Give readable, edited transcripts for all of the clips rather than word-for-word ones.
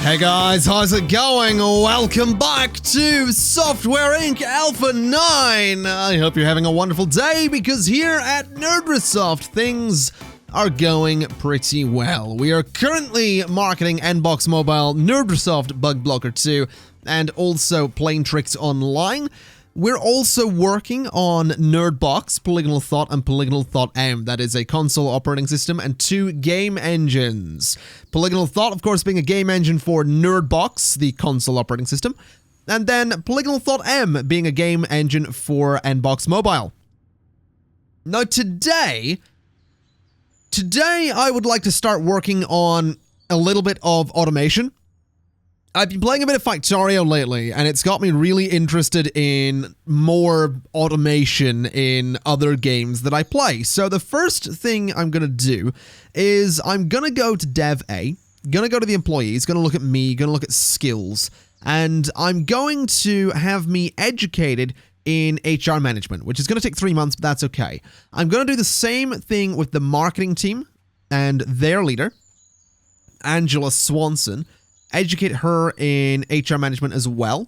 Hey guys, how's it going? Welcome back to Software Inc. Alpha 9! I hope you're having a wonderful day, because here at Nerdbox things are going pretty well. We are currently marketing Nerdbox Mobile, Nerdbox Bug Blocker 2, and also Plain Tricks Online. We're also working on Nerdbox, Polygonal Thought, and Polygonal Thought M. That is a console operating system and 2 game engines. Polygonal Thought, of course, being a game engine for Nerdbox, the console operating system, and then Polygonal Thought M being a game engine for Nerdbox Mobile. Now today I would like to start working on a little bit of automation. I've been playing a bit of Factorio lately, and it's got me really interested in more automation in other games that I play. So the first thing I'm going to do is I'm going to go to Dev A, going to go to the employees, going to look at me, going to look at skills, and I'm going to have me educated in HR management, which is going to take 3 months, but that's okay. I'm going to do the same thing with the marketing team and their leader, Angela Swanson. Educate her in HR management as well.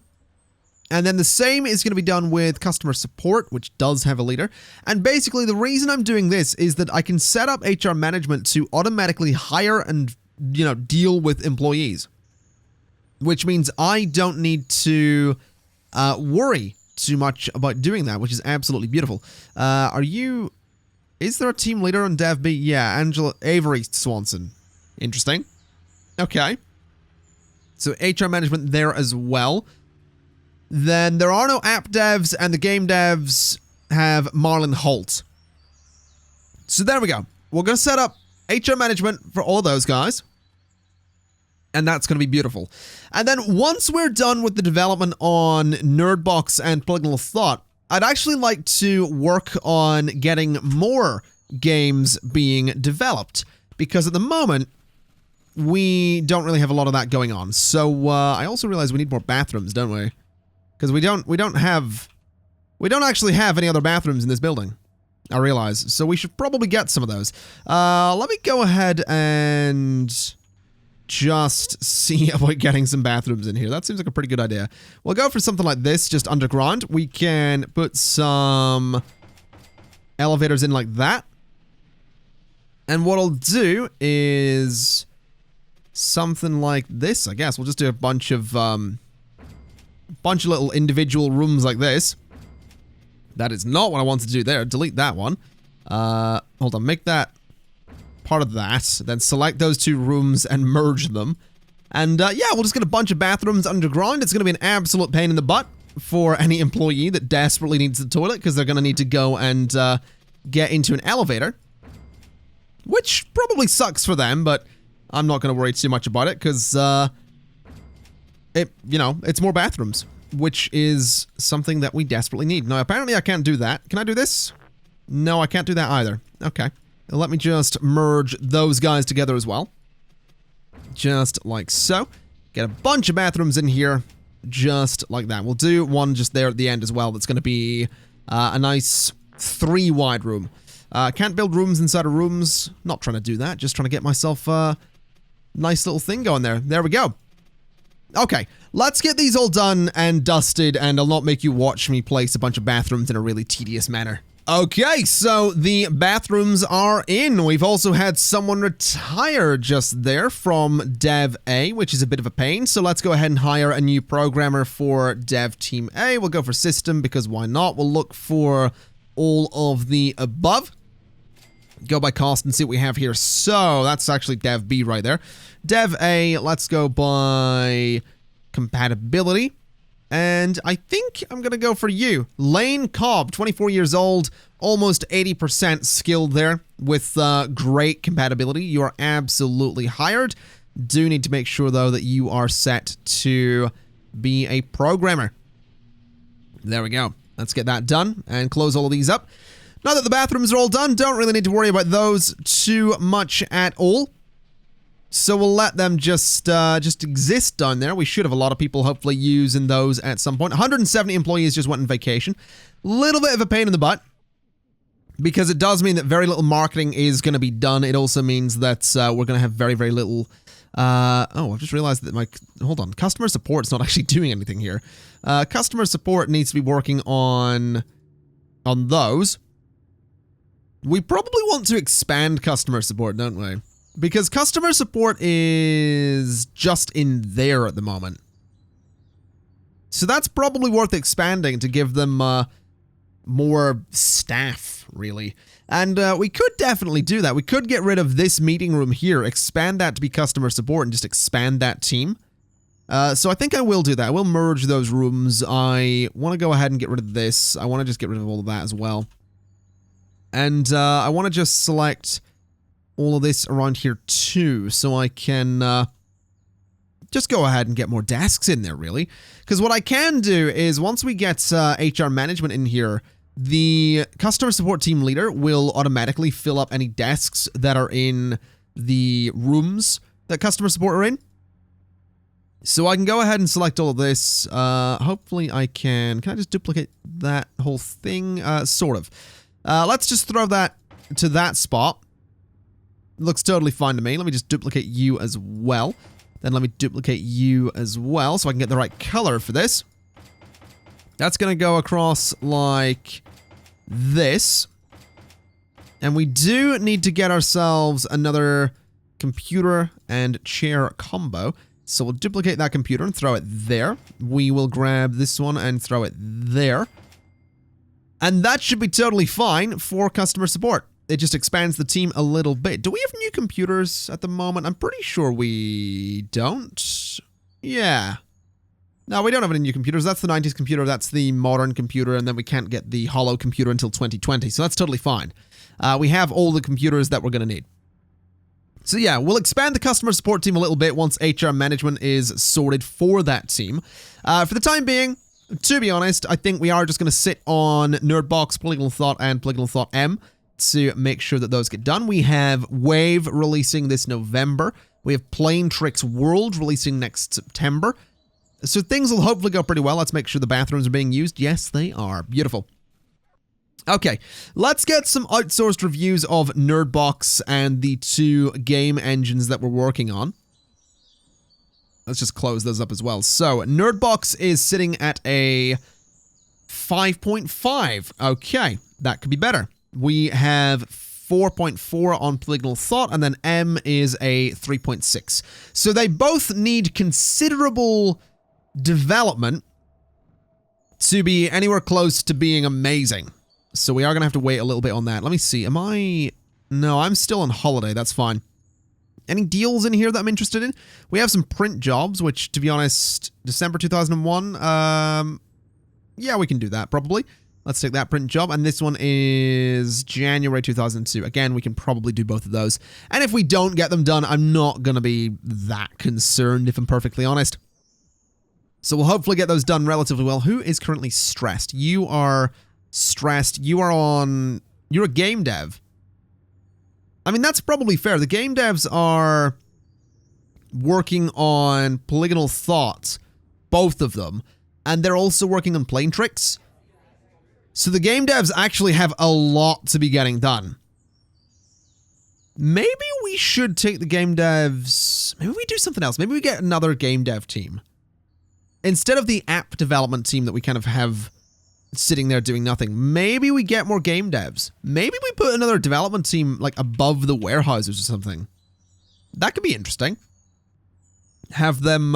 And then the same is going to be done with customer support, which does have a leader. And basically the reason I'm doing this is that I can set up HR management to automatically hire and, deal with employees. Which means I don't need to worry too much about doing that, which is absolutely beautiful. Is there a team leader on Dev B? Yeah, Avery Swanson. Interesting. Okay. So HR management there as well. Then there are no app devs, and the game devs have Marlon Holt. So there we go. We're going to set up HR management for all those guys. And that's going to be beautiful. And then once we're done with the development on Nerdbox and Polygonal Thought, I'd actually like to work on getting more games being developed. Because at the moment, we don't really have a lot of that going on. So I also realize we need more bathrooms, don't we? Because we don't actually have any other bathrooms in this building, I realize. So we should probably get some of those. Let me go ahead and just see about getting some bathrooms in here. That seems like a pretty good idea. We'll go for something like this, just underground. We can put some elevators in like that. And what I'll do is something like this, I guess. We'll just do a bunch of little individual rooms like this. That is not what I want to do there. Delete that one. Hold on, make that part of that. Then select those 2 rooms and merge them. And yeah, we'll just get a bunch of bathrooms underground. It's going to be an absolute pain in the butt for any employee that desperately needs the toilet, because they're going to need to go and get into an elevator. Which probably sucks for them, but I'm not going to worry too much about it, because, it's more bathrooms, which is something that we desperately need. Now, apparently I can't do that. Can I do this? No, I can't do that either. Okay. Let me just merge those guys together as well. Just like so. Get a bunch of bathrooms in here, just like that. We'll do one just there at the end as well. That's going to be a nice 3-wide room. Can't build rooms inside of rooms. Not trying to do that. Just trying to get myself nice little thing going there. There we go. Okay, let's get these all done and dusted, and I'll not make you watch me place a bunch of bathrooms in a really tedious manner. Okay, so the bathrooms are in. We've also had someone retire just there from Dev A, which is a bit of a pain. So let's go ahead and hire a new programmer for Dev Team A. We'll go for System, because why not? We'll look for all of the above. Go by cost and see what we have here. So that's actually Dev B right there. Dev A, let's go by compatibility. And I think I'm going to go for you. Lane Cobb, 24 years old, almost 80% skilled there with great compatibility. You are absolutely hired. Do need to make sure, though, that you are set to be a programmer. There we go. Let's get that done and close all of these up. Now that the bathrooms are all done, don't really need to worry about those too much at all. So we'll let them just exist down there. We should have a lot of people hopefully using those at some point. 170 employees just went on vacation. Little bit of a pain in the butt, because it does mean that very little marketing is going to be done. It also means that we're going to have very, very little I've just realized that hold on, customer support's not actually doing anything here. Customer support needs to be working on those. We probably want to expand customer support, don't we? Because customer support is just in there at the moment. So that's probably worth expanding to give them more staff, really. And we could definitely do that. We could get rid of this meeting room here, expand that to be customer support, and just expand that team. So I think I will do that. I will merge those rooms. I want to go ahead and get rid of this. I want to just get rid of all of that as well. And I want to just select all of this around here too, so I can just go ahead and get more desks in there, really. Because what I can do is, once we get HR management in here, the customer support team leader will automatically fill up any desks that are in the rooms that customer support are in. So I can go ahead and select all of this. Hopefully I can... Can I just duplicate that whole thing? Sort of. Let's just throw that to that spot. Looks totally fine to me. Let me just duplicate you as well. Then let me duplicate you as well so I can get the right color for this. That's going to go across like this. And we do need to get ourselves another computer and chair combo. So we'll duplicate that computer and throw it there. We will grab this one and throw it there. And that should be totally fine for customer support. It just expands the team a little bit. Do we have new computers at the moment? I'm pretty sure we don't. Yeah. No, we don't have any new computers. That's the 90s computer. That's the modern computer. And then we can't get the hollow computer until 2020. So that's totally fine. We have all the computers that we're going to need. So yeah, we'll expand the customer support team a little bit once HR management is sorted for that team. For the time being, to be honest, I think we are just going to sit on Nerdbox, Polygonal Thought, and Polygonal Thought M to make sure that those get done. We have Wave releasing this November. We have Plain Tricks World releasing next September. So things will hopefully go pretty well. Let's make sure the bathrooms are being used. Yes, they are. Beautiful. Okay, let's get some outsourced reviews of Nerdbox and the two game engines that we're working on. Let's just close those up as well. So, Nerdbox is sitting at a 5.5. Okay, that could be better. We have 4.4 on Polygonal Thought, and then M is a 3.6. So they both need considerable development to be anywhere close to being amazing. So we are going to have to wait a little bit on that. Let me see. Am I... No, I'm still on holiday. That's fine. Any deals in here that I'm interested in? We have some print jobs, which, to be honest, December 2001. Yeah, we can do that, probably. Let's take that print job. And this one is January 2002. Again, we can probably do both of those. And if we don't get them done, I'm not going to be that concerned, if I'm perfectly honest. So we'll hopefully get those done relatively well. Who is currently stressed? You are stressed. You're a game dev. I mean, that's probably fair. The game devs are working on Polygonal Thought, both of them, and they're also working on Plain Tricks. So the game devs actually have a lot to be getting done. Maybe we should take the game devs... Maybe we do something else. Maybe we get another game dev team. Instead of the app development team that we kind of have sitting there doing nothing, maybe we get more game devs. Maybe we put another development team like above the warehouses or something. That could be interesting. Have them,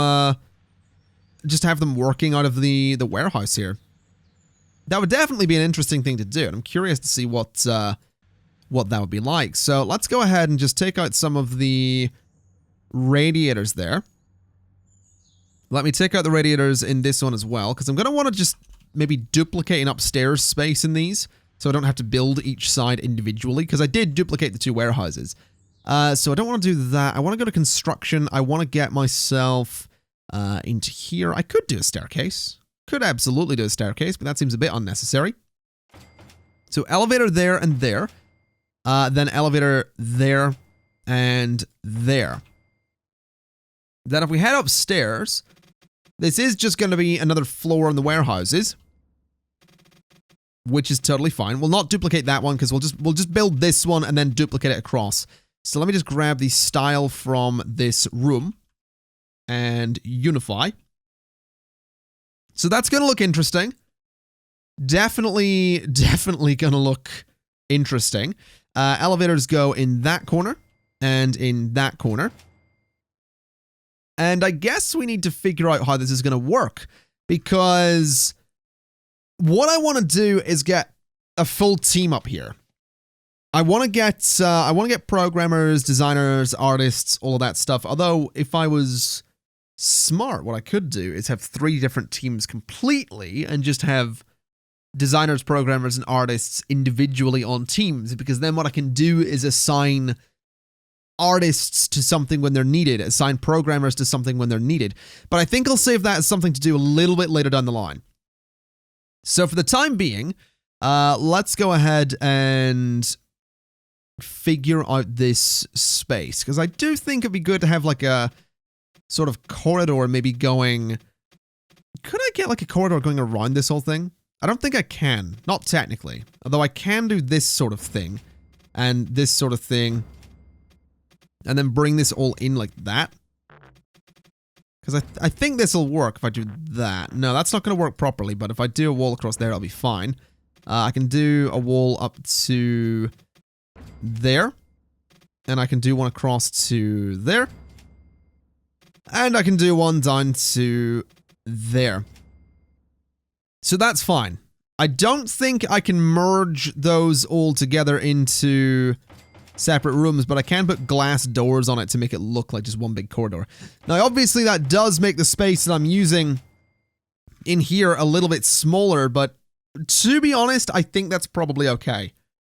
just have them working out of the warehouse here. That would definitely be an interesting thing to do, and I'm curious to see what that would be like. So let's go ahead and just take out some of the radiators there. Let me take out the radiators in this one as well, because I'm going to want to just maybe duplicate an upstairs space in these, so I don't have to build each side individually, because I did duplicate the two warehouses. So I don't want to do that. I want to go to construction. I want to get myself into here. I could do a staircase. Could absolutely do a staircase, but that seems a bit unnecessary. So elevator there and there. Then elevator there and there. Then if we head upstairs, this is just going to be another floor in the warehouses, which is totally fine. We'll not duplicate that one because we'll just build this one and then duplicate it across. So let me just grab the style from this room and unify. So that's going to look interesting. Definitely going to look interesting. Elevators go in that corner and in that corner. And I guess we need to figure out how this is going to work, because what I want to do is get a full team up here. I want to get programmers, designers, artists, all of that stuff. Although if I was smart, what I could do is have 3 different teams completely and just have designers, programmers, and artists individually on teams, because then what I can do is assign artists to something when they're needed, assign programmers to something when they're needed. But I think I'll save that as something to do a little bit later down the line. So for the time being, let's go ahead and figure out this space, because I do think it'd be good to have like a sort of corridor maybe going. Could I get like a corridor going around this whole thing? I don't think I can, not technically, although I can do this sort of thing and this sort of thing, and then bring this all in like that. Because I think this will work if I do that. No, that's not going to work properly, but if I do a wall across there, I'll be fine. I can do a wall up to there, and I can do one across to there, and I can do one down to there. So that's fine. I don't think I can merge those all together into separate rooms, but I can put glass doors on it to make it look like just one big corridor. Now, obviously, that does make the space that I'm using in here a little bit smaller, but to be honest, I think that's probably okay,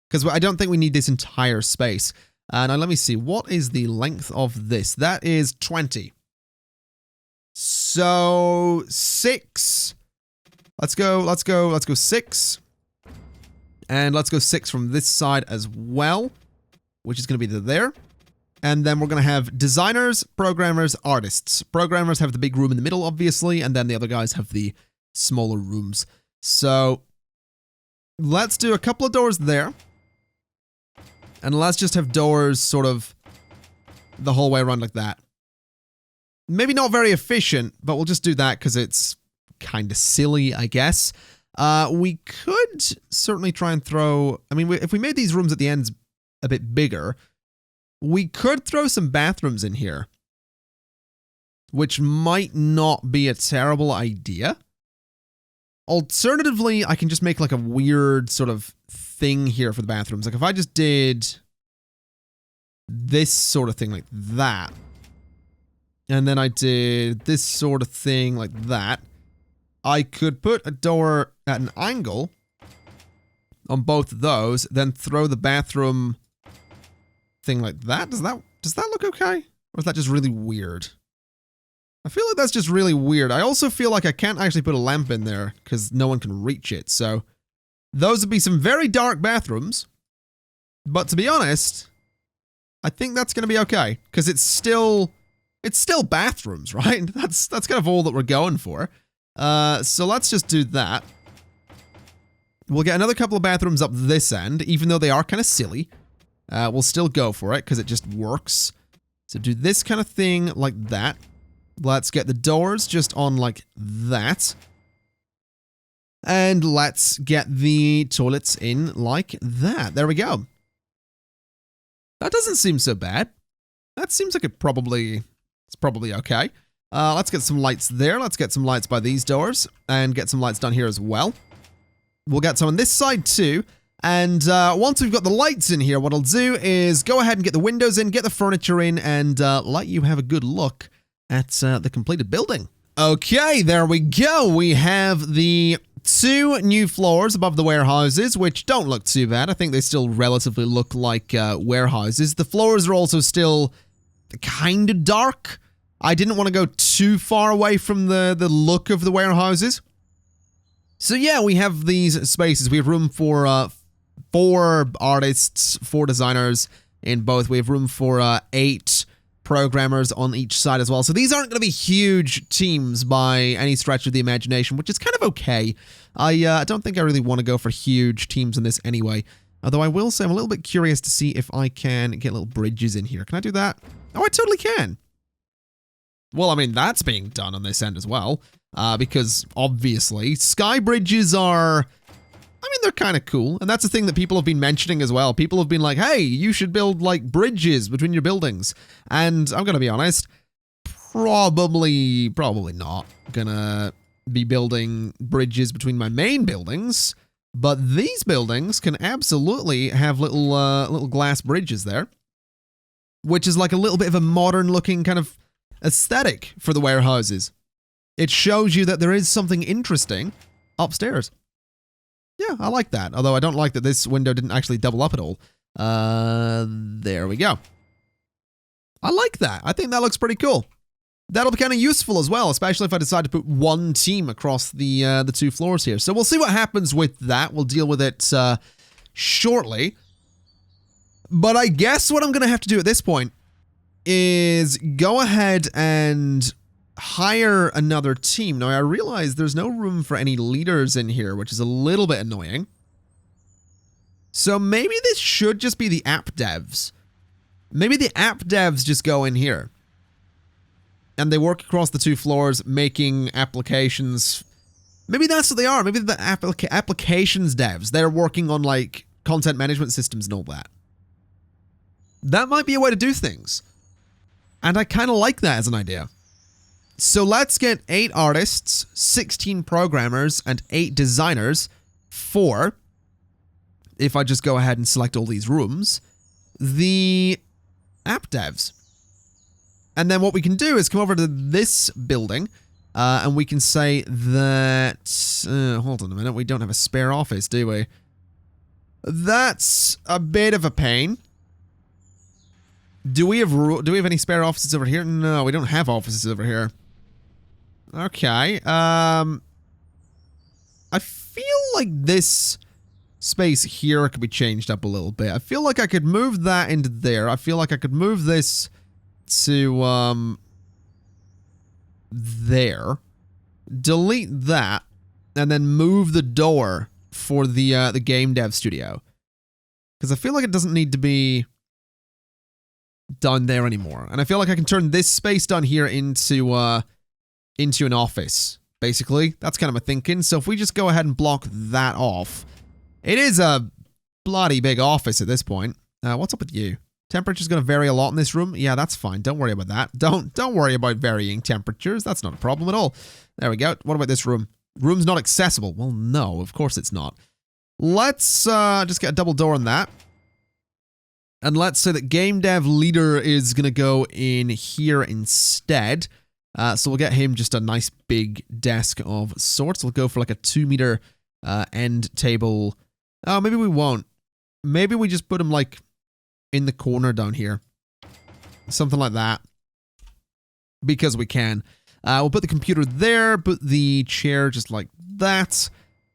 because I don't think we need this entire space. Now, let me see. What is the length of this? That is 20. So, 6. Let's go 6. And let's go 6 from this side as well, which is going to be there. And then we're going to have designers, programmers, artists. Programmers have the big room in the middle, obviously, and then the other guys have the smaller rooms. So let's do a couple of doors there. And let's just have doors sort of the whole way around like that. Maybe not very efficient, but we'll just do that because it's kind of silly, I guess. We could certainly try and throw... I mean, if we made these rooms at the ends a bit bigger, we could throw some bathrooms in here, which might not be a terrible idea. Alternatively, I can just make like a weird sort of thing here for the bathrooms. Like if I just did this sort of thing like that, and then I did this sort of thing like that, I could put a door at an angle on both of those, then throw the bathroom thing like that. Does that look okay? Or is that just really weird? I feel like that's just really weird. I also feel like I can't actually put a lamp in there because no one can reach it. So those would be some very dark bathrooms. But to be honest, I think that's going to be okay because it's still bathrooms, right? That's kind of all that we're going for. So let's just do that. We'll get another couple of bathrooms up this end, even though they are kind of silly. We'll still go for it because it just works. So do this kind of thing like that. Let's get the doors just on like that. And let's get the toilets in like that. There we go. That doesn't seem so bad. That seems like it's probably okay. Let's get some lights there. Let's get some lights by these doors and get some lights down here as well. We'll get some on this side too. And once we've got the lights in here, what I'll do is go ahead and get the windows in, get the furniture in, and let you have a good look at the completed building. Okay, there we go. We have the 2 new floors above the warehouses, which don't look too bad. I think they still relatively look like warehouses. The floors are also still kind of dark. I didn't want to go too far away from the look of the warehouses. So yeah, we have these spaces. We have room for 4 artists, 4 designers in both. We have room for 8 programmers on each side as well. So these aren't going to be huge teams by any stretch of the imagination, which is kind of okay. I don't think I really want to go for huge teams in this anyway. Although I will say I'm a little bit curious to see if I can get little bridges in here. Can I do that? Oh, I totally can. Well, I mean, that's being done on this end as well. Because, obviously, sky bridges are... I mean, they're kind of cool. And that's a thing that people have been mentioning as well. People have been like, hey, you should build, like, bridges between your buildings. And I'm going to be honest, probably not gonna be building bridges between my main buildings. But these buildings can absolutely have little glass bridges there. Which is like a little bit of a modern-looking kind of aesthetic for the warehouses. It shows you that there is something interesting upstairs. Yeah, I like that. Although I don't like that this window didn't actually double up at all. There we go. I like that. I think that looks pretty cool. That'll be kind of useful as well, especially if I decide to put one team across the 2 floors here. So we'll see what happens with that. We'll deal with it shortly. But I guess what I'm going to have to do at this point is go ahead and hire another team. Now, I realize there's no room for any leaders in here, which is a little bit annoying. So maybe this should just be the app devs. Maybe the app devs just go in here. And they work across the 2 floors making applications. Maybe that's what they are. Maybe the applications devs. They're working on, like, content management systems and all that. That might be a way to do things. And I kind of like that as an idea. So let's get 8 artists, 16 programmers, and 8 designers for, if I just go ahead and select all these rooms, the app devs. And then what we can do is come over to this building, and we can say that... hold on a minute, we don't have a spare office, do we? That's a bit of a pain. Do we have any spare offices over here? No, we don't have offices over here. Okay. I feel like this space here could be changed up a little bit. I feel like I could move that into there. I feel like I could move this to there. Delete that, and then move the door for the game dev studio. Because I feel like it doesn't need to be done there anymore. And I feel like I can turn this space down here into an office, basically. That's kind of my thinking. So if we just go ahead and block that off. It is a bloody big office at this point. What's up with you? Temperature's going to vary a lot in this room. Yeah, that's fine. Don't worry about that. Don't worry about varying temperatures. That's not a problem at all. There we go. What about this room? Room's not accessible. Well, no, of course it's not. Let's just get a double door on that. And let's say that game dev leader is going to go in here instead. So we'll get him just a nice big desk of sorts. We'll go for like a 2-meter end table. Oh, maybe we won't. Maybe we just put him like in the corner down here. Something like that. Because we can. We'll put the computer there, put the chair just like that.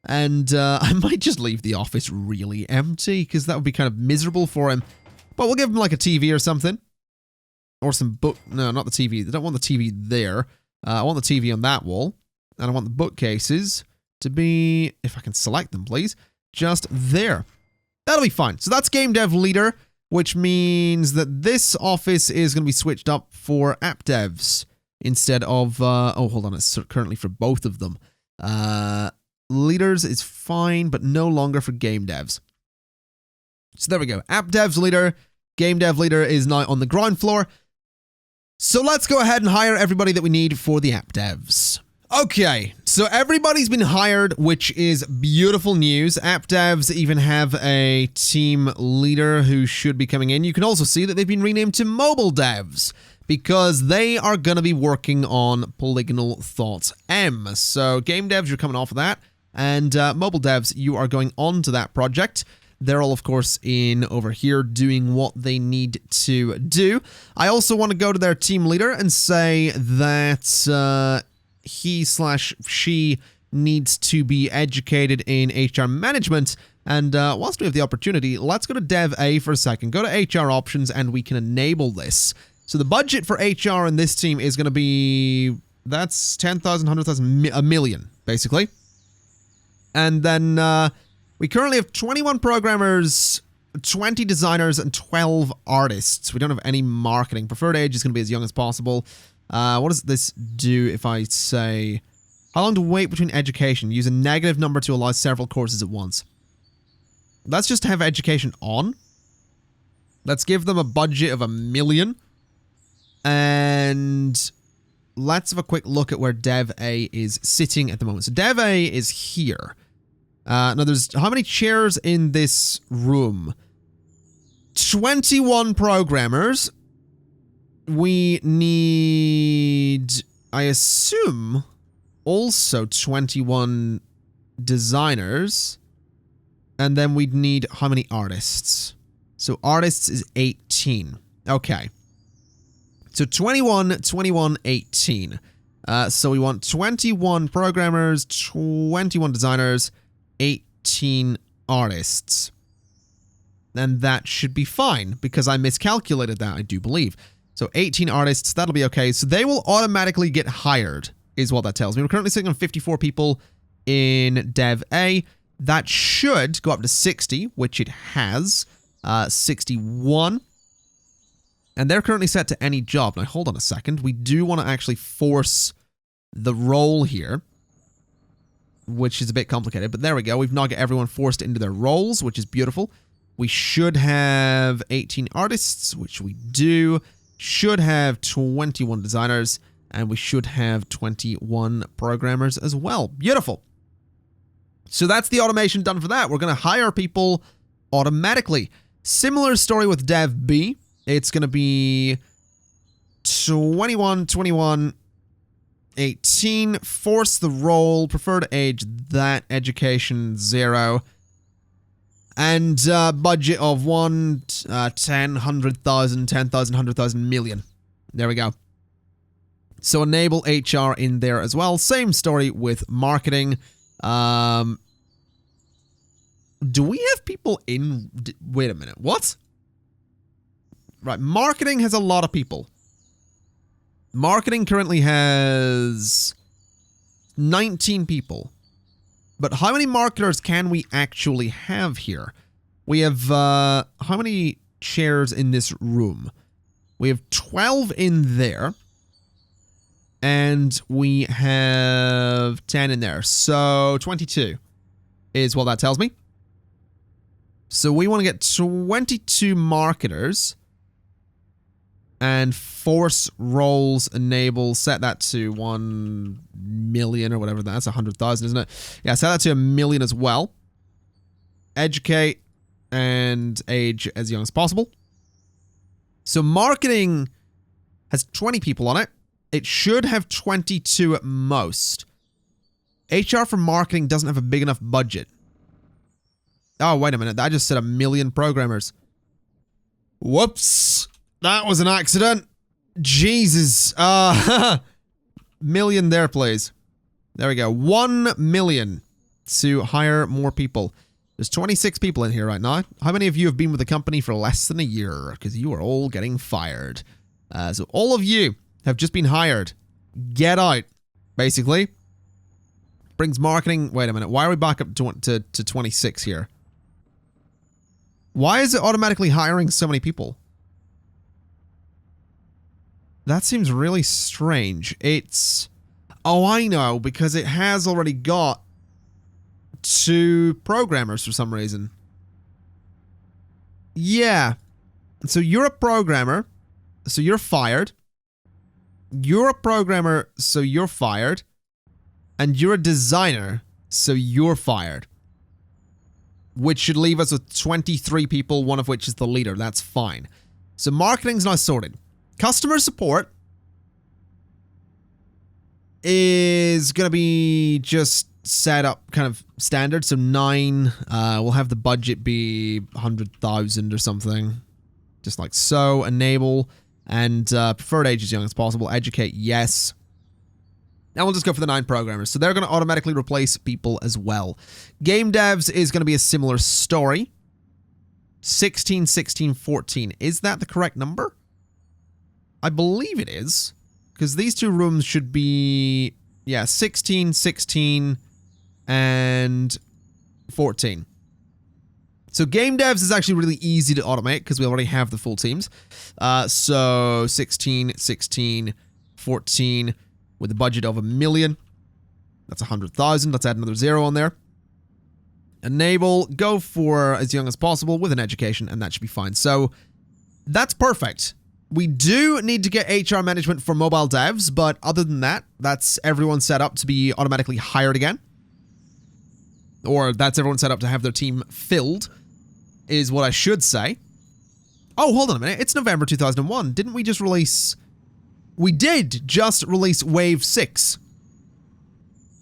And I might just leave the office really empty because that would be kind of miserable for him. But we'll give him like a TV or something. Or some book. No, not the TV. I don't want the TV there. I want the TV on that wall. And I want the bookcases to be, if I can select them, please, just there. That'll be fine. So that's game dev leader, which means that this office is going to be switched up for app devs instead of, oh, hold on. It's currently for both of them. Leaders is fine, but no longer for game devs. So there we go. App devs leader, game dev leader is now on the ground floor. So let's go ahead and hire everybody that we need for the app devs. Okay, so everybody's been hired, which is beautiful news. App devs even have a team leader who should be coming in. You can also see that they've been renamed to mobile devs because they are going to be working on Polygonal Thoughts M. So game devs, you're coming off of that. And mobile devs, you are going on to that project. They're all, of course, in over here doing what they need to do. I also want to go to their team leader and say that he/she needs to be educated in HR management. And whilst we have the opportunity, let's go to Dev A for a second. Go to HR options and we can enable this. So the budget for HR in this team is going to be, that's 10,000, 100,000, a million, basically. And then We currently have 21 programmers, 20 designers, and 12 artists. We don't have any marketing. Preferred age is going to be as young as possible. What does this do if I say... How long to wait between education? Use a negative number to allow several courses at once. Let's just have education on. Let's give them a budget of $1 million. And let's have a quick look at where Dev A is sitting at the moment. So Dev A is here. Now there's how many chairs in this room? 21 programmers. We need, I assume, also 21 designers. And then we'd need how many artists? So artists is 18. Okay. So 21, 21, 18. So we want 21 programmers, 21 designers, 18 artists. And that should be fine, because I miscalculated that, I do believe. So 18 artists, that'll be okay. So they will automatically get hired, is what that tells me. We're currently sitting on 54 people in Dev A. That should go up to 60, which it has. 61. And they're currently set to any job. Now, hold on a second. We do want to actually force the role here, which is a bit complicated. But there we go. We've now got everyone forced into their roles, which is beautiful. We should have 18 artists, which we do. Should have 21 designers. And we should have 21 programmers as well. Beautiful. So that's the automation done for that. We're going to hire people automatically. Similar story with Dev B. It's going to be 21, 21, 18. Force the role. Preferred age, that. Education, 0. And budget of 1, 10, 100,000, 10,000, 100,000, million. There we go. So enable HR in there as well. Same story with marketing. Do we have people in... Wait a minute. What? Right. Marketing has a lot of people. Marketing currently has 19 people. But how many marketers can we actually have here? We have... how many chairs in this room? We have 12 in there. And we have 10 in there. So 22 is what that tells me. So we want to get 22 marketers. And force roles enable. Set that to 1 million or whatever. That's 100,000, isn't it? Yeah, set that to 1 million as well. Educate and age as young as possible. So marketing has 20 people on it. It should have 22 at most. HR for marketing doesn't have a big enough budget. Oh, wait a minute. I just said 1 million programmers. Whoops. That was an accident. Jesus. Million there, please. There we go. 1 million to hire more people. There's 26 people in here right now. How many of you have been with the company for less than a year? Because you are all getting fired. So all of you have just been hired. Get out, basically. Brings marketing... Wait a minute. Why are we back up to 26 here? Why is it automatically hiring so many people? That seems really strange. It's... Oh, I know. Because it has already got 2 programmers for some reason. Yeah. So you're a programmer. So you're fired. You're a programmer, so you're fired. And you're a designer, so you're fired. Which should leave us with 23 people, one of which is the leader. That's fine. So marketing's now sorted. Customer support is going to be just set up kind of standard. So 9. We'll have the budget be 100,000 or something. Just like so. Enable. And preferred age as young as possible. Educate, yes. Now we'll just go for the 9 programmers. So they're going to automatically replace people as well. Game devs is going to be a similar story. 16, 16, 14. Is that the correct number? I believe it is. Because these 2 rooms should be... Yeah, 16, 16, and 14. So game devs is actually really easy to automate because we already have the full teams. So 16, 16, 14 with a budget of $1 million. That's 100,000. Let's add another 0 on there. Enable, go for as young as possible with an education, and that should be fine. So that's perfect. We do need to get HR management for mobile devs, but other than that, that's everyone set up to be automatically hired again. Or that's everyone set up to have their team filled, is what I should say. Oh, hold on a minute. It's November 2001. Didn't we just release... We did just release Wave 6.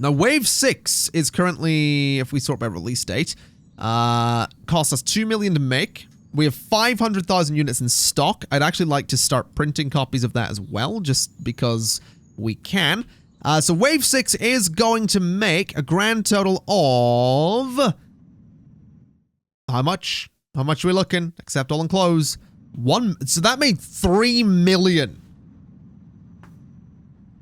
Now, Wave 6 is currently, if we sort by release date, costs us $2 million to make. We have 500,000 units in stock. I'd actually like to start printing copies of that as well, just because we can. So Wave 6 is going to make a grand total of... How much? How much are we looking? Accept all and close. So that made 3 million.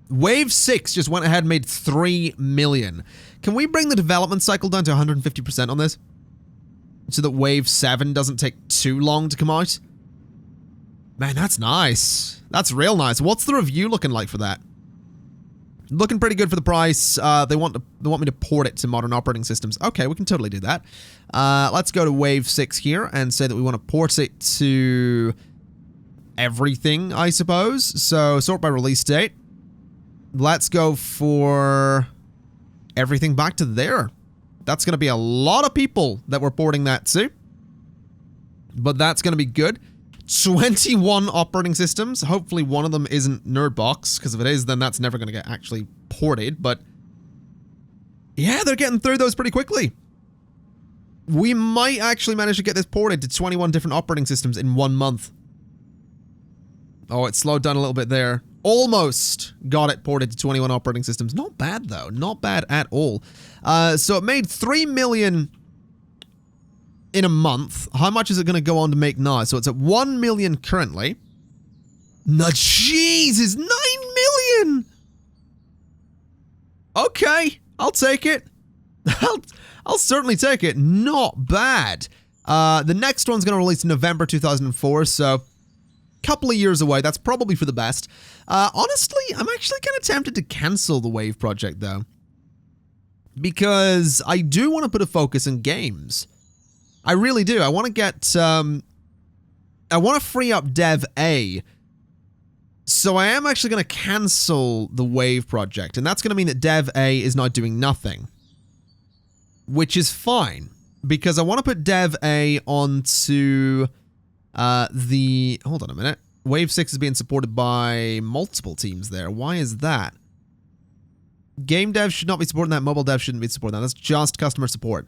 Wave 6 just went ahead and made 3 million. Can we bring the development cycle down to 150% on this? So that Wave 7 doesn't take too long to come out? Man, that's nice. That's real nice. What's the review looking like for that? Looking pretty good for the price. They want me to port it to modern operating systems. Okay, we can totally do that. Let's go to Wave 6 here and say that we want to port it to everything, I suppose. So sort by release date. Let's go for everything back to there. That's going to be a lot of people that we're porting that to. But that's going to be good. 21 operating systems. Hopefully one of them isn't Nerdbox, because if it is, then that's never going to get actually ported. But yeah, they're getting through those pretty quickly. We might actually manage to get this ported to 21 different operating systems in 1 month. Oh, it slowed down a little bit there. Almost got it ported to 21 operating systems. Not bad, though. Not bad at all. So it made 3 million in a month. How much is it going to go on to make now? So it's at 1 million currently. No, Jesus, 9 million! Okay, I'll take it. I'll certainly take it. Not bad. The next one's going to release in November 2004, so... couple of years away. That's probably for the best. Honestly, I'm actually kind of tempted to cancel the Wave project, though. Because I do want to put a focus in games. I really do. I want to get... I want to free up Dev A. So I am actually going to cancel the Wave project. And that's going to mean that Dev A is not doing nothing. Which is fine. Because I want to put Dev A onto... hold on a minute. Wave 6 is being supported by multiple teams there. Why is that? Game dev should not be supporting that. Mobile dev shouldn't be supporting that. That's just customer support.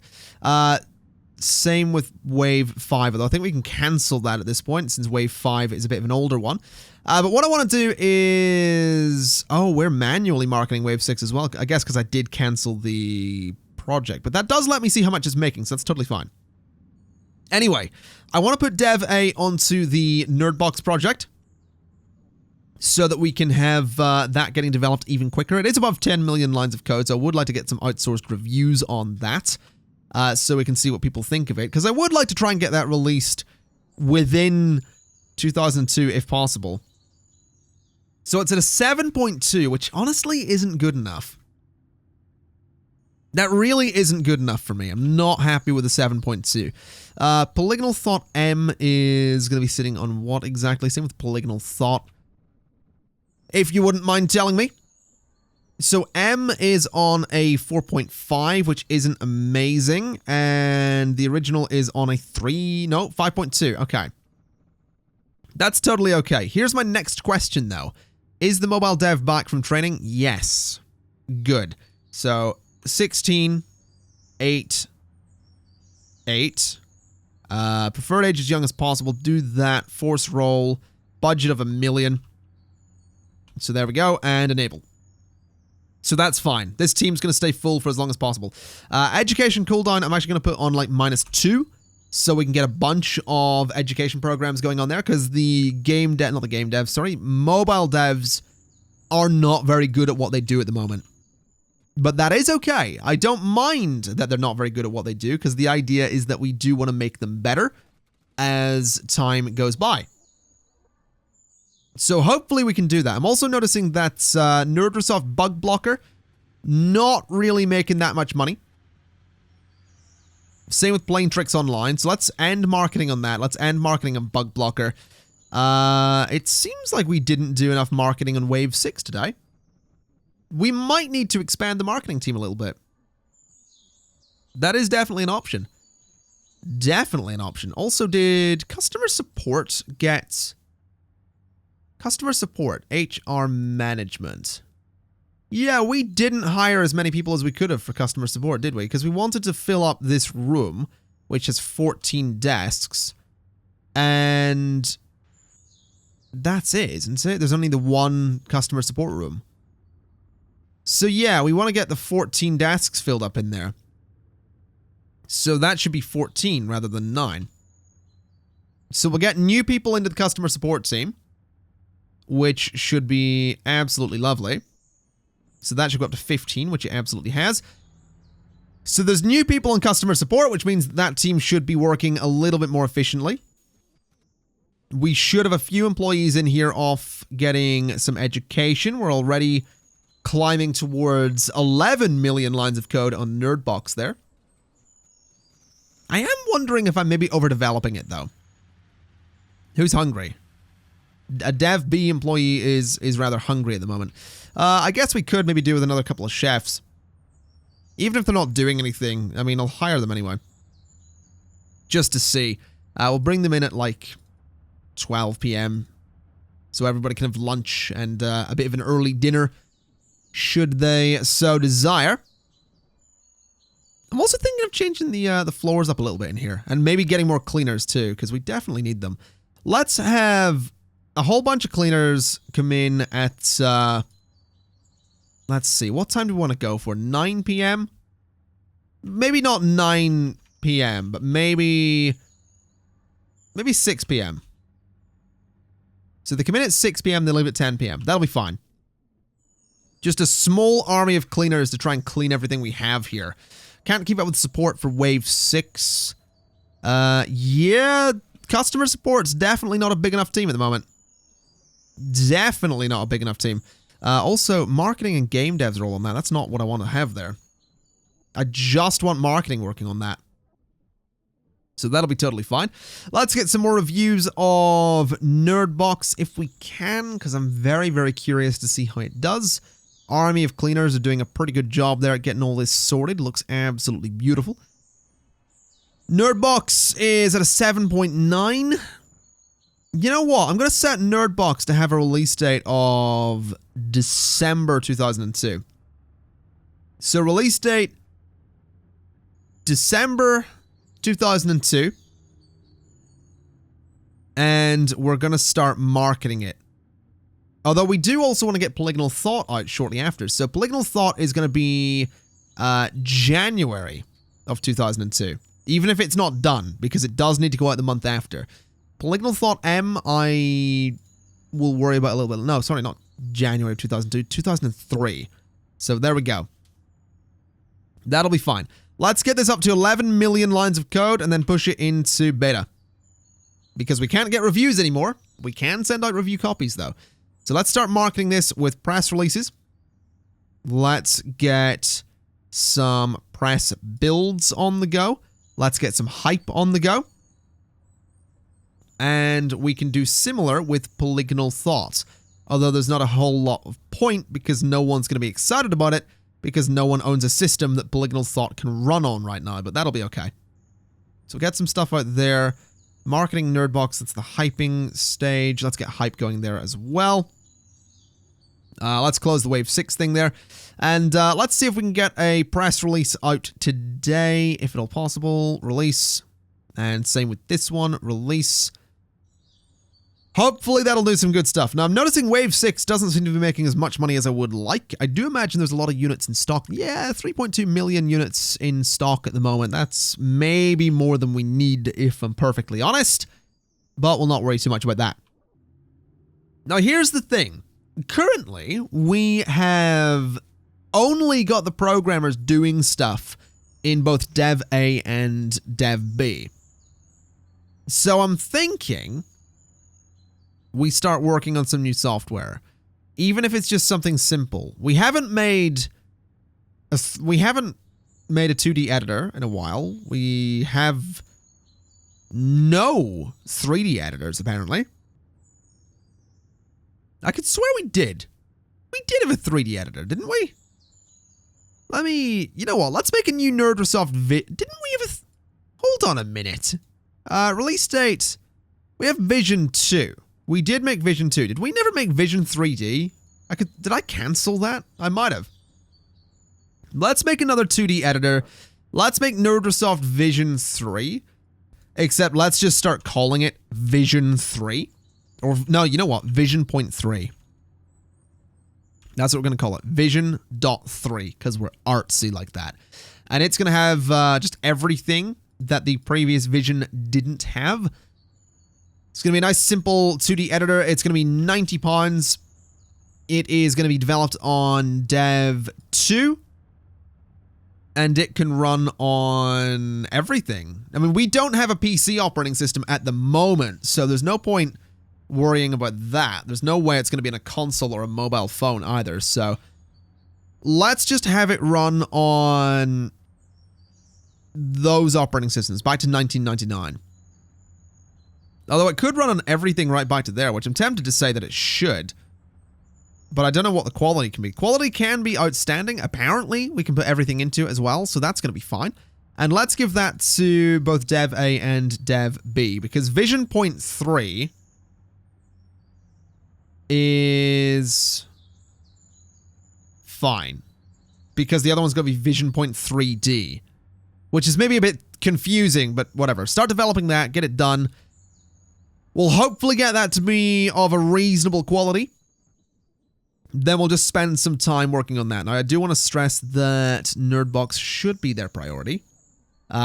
Same with Wave 5, although I think we can cancel that at this point since Wave 5 is a bit of an older one. But what I want to do is... Oh, we're manually marketing Wave 6 as well. I guess because I did cancel the project. But that does let me see how much it's making, so that's totally fine. Anyway, I want to put Dev A onto the Nerdbox project so that we can have that getting developed even quicker. It is above 10 million lines of code, so I would like to get some outsourced reviews on that so we can see what people think of it, because I would like to try and get that released within 2002 if possible. So it's at a 7.2, which honestly isn't good enough. That really isn't good enough for me. I'm not happy with the 7.2. Polygonal Thought M is going to be sitting on what exactly? Same with Polygonal Thought. If you wouldn't mind telling me. So M is on a 4.5, which isn't amazing. And the original is on a 5.2. Okay. That's totally okay. Here's my next question, though. Is the mobile dev back from training? Yes. Good. So... 16, 8, 8. Preferred age as young as possible. Do that. Force roll. Budget of $1 million. So there we go. And enable. So that's fine. This team's going to stay full for as long as possible. Education cooldown, I'm actually going to put on like -2. So we can get a bunch of education programs going on there. Because the mobile devs are not very good at what they do at the moment. But that is okay. I don't mind that they're not very good at what they do, because the idea is that we do want to make them better as time goes by. So hopefully we can do that. I'm also noticing that Nerdsoft Bug Blocker, not really making that much money. Same with Plain Tricks Online. So let's end marketing on that. Let's end marketing on Bug Blocker. It seems like we didn't do enough marketing on Wave 6 today. We might need to expand the marketing team a little bit. That is definitely an option. Definitely an option. Also, did customer support get... Customer support, HR management. Yeah, we didn't hire as many people as we could have for customer support, did we? Because we wanted to fill up this room, which has 14 desks. And that's it, isn't it? There's only the one customer support room. So yeah, we want to get the 14 desks filled up in there. So that should be 14 rather than 9. So we'll get new people into the customer support team, which should be absolutely lovely. So that should go up to 15, which it absolutely has. So there's new people in customer support, which means that team should be working a little bit more efficiently. We should have a few employees in here off getting some education. We're already climbing towards 11 million lines of code on Nerdbox there. I am wondering if I'm maybe overdeveloping it, though. Who's hungry? A Dev B employee is rather hungry at the moment. I guess we could maybe do with another couple of chefs. Even if they're not doing anything, I mean, I'll hire them anyway. Just to see. We'll bring them in at like 12 p.m. so everybody can have lunch and a bit of an early dinner, should they so desire. I'm also thinking of changing the floors up a little bit in here, and maybe getting more cleaners too, because we definitely need them. Let's have a whole bunch of cleaners come in at, let's see, what time do we want to go for? 9 p.m.? Maybe not 9 p.m., but maybe 6 p.m. So they come in at 6 p.m., they leave at 10 p.m. That'll be fine. Just a small army of cleaners to try and clean everything we have here. Can't keep up with support for Wave 6. Yeah, customer support's definitely not a big enough team at the moment. Definitely not a big enough team. Also, marketing and game devs are all on that. That's not what I want to have there. I just want marketing working on that. So that'll be totally fine. Let's get some more reviews of Nerdbox if we can, because I'm very, very curious to see how it does. Army of cleaners are doing a pretty good job there at getting all this sorted. Looks absolutely beautiful. Nerdbox is at a 7.9. You know what? I'm going to set Nerdbox to have a release date of December 2002. So release date, December 2002. And we're going to start marketing it. Although we do also want to get Polygonal Thought out shortly after. So Polygonal Thought is going to be January of 2002. Even if it's not done, because it does need to go out the month after. Polygonal Thought M, I will worry about a little bit. No, sorry, not January of 2002, 2003. So there we go. That'll be fine. Let's get this up to 11 million lines of code and then push it into beta. Because we can't get reviews anymore. We can send out review copies, though. So let's start marketing this with press releases. Let's get some press builds on the go. Let's get some hype on the go. And we can do similar with Polygonal Thought. Although there's not a whole lot of point because no one's going to be excited about it because no one owns a system that Polygonal Thought can run on right now, but that'll be okay. So get some stuff out there. Marketing Nerdbox, that's the hyping stage. Let's get hype going there as well. Let's close the Wave 6 thing there. And let's see if we can get a press release out today, if at all possible. Release. And same with this one. Release. Hopefully that'll do some good stuff. Now, I'm noticing Wave 6 doesn't seem to be making as much money as I would like. I do imagine there's a lot of units in stock. Yeah, 3.2 million units in stock at the moment. That's maybe more than we need, if I'm perfectly honest. But we'll not worry too much about that. Now, here's the thing. Currently, we have only got the programmers doing stuff in both Dev A and Dev B. So I'm thinking we start working on some new software. Even if it's just something simple. We haven't made a 2D editor in a while. We have no 3D editors, apparently. I could swear we did. We did have a 3D editor, didn't we? You know what? Let's make a new Nerdsoft didn't we have hold on a minute. Release date. We have Vision 2. We did make Vision 2. Did we never make Vision 3D? Did I cancel that? I might have. Let's make another 2D editor. Let's make Nerdsoft Vision 3. Except let's just start calling it Vision 3. Or, no, you know what? Vision.3. That's what we're going to call it. Vision.3. Because we're artsy like that. And it's going to have just everything that the previous Vision didn't have. It's going to be a nice, simple 2D editor. It's going to be £90. It is going to be developed on Dev 2. And it can run on everything. I mean, we don't have a PC operating system at the moment, so there's no point worrying about that. There's no way it's going to be in a console or a mobile phone either, so let's just have it run on those operating systems, back to 1999. Although it could run on everything right back to there, which I'm tempted to say that it should. But I don't know what the quality can be. Quality can be outstanding. Apparently, we can put everything into it as well, so that's going to be fine. And let's give that to both Dev A and Dev B, because Vision.3 is fine. Because the other one's going to be Vision.3D, which is maybe a bit confusing, but whatever. Start developing that, get it done. We'll hopefully get that to be of a reasonable quality. Then we'll just spend some time working on that. Now, I do want to stress that Nerdbox should be their priority.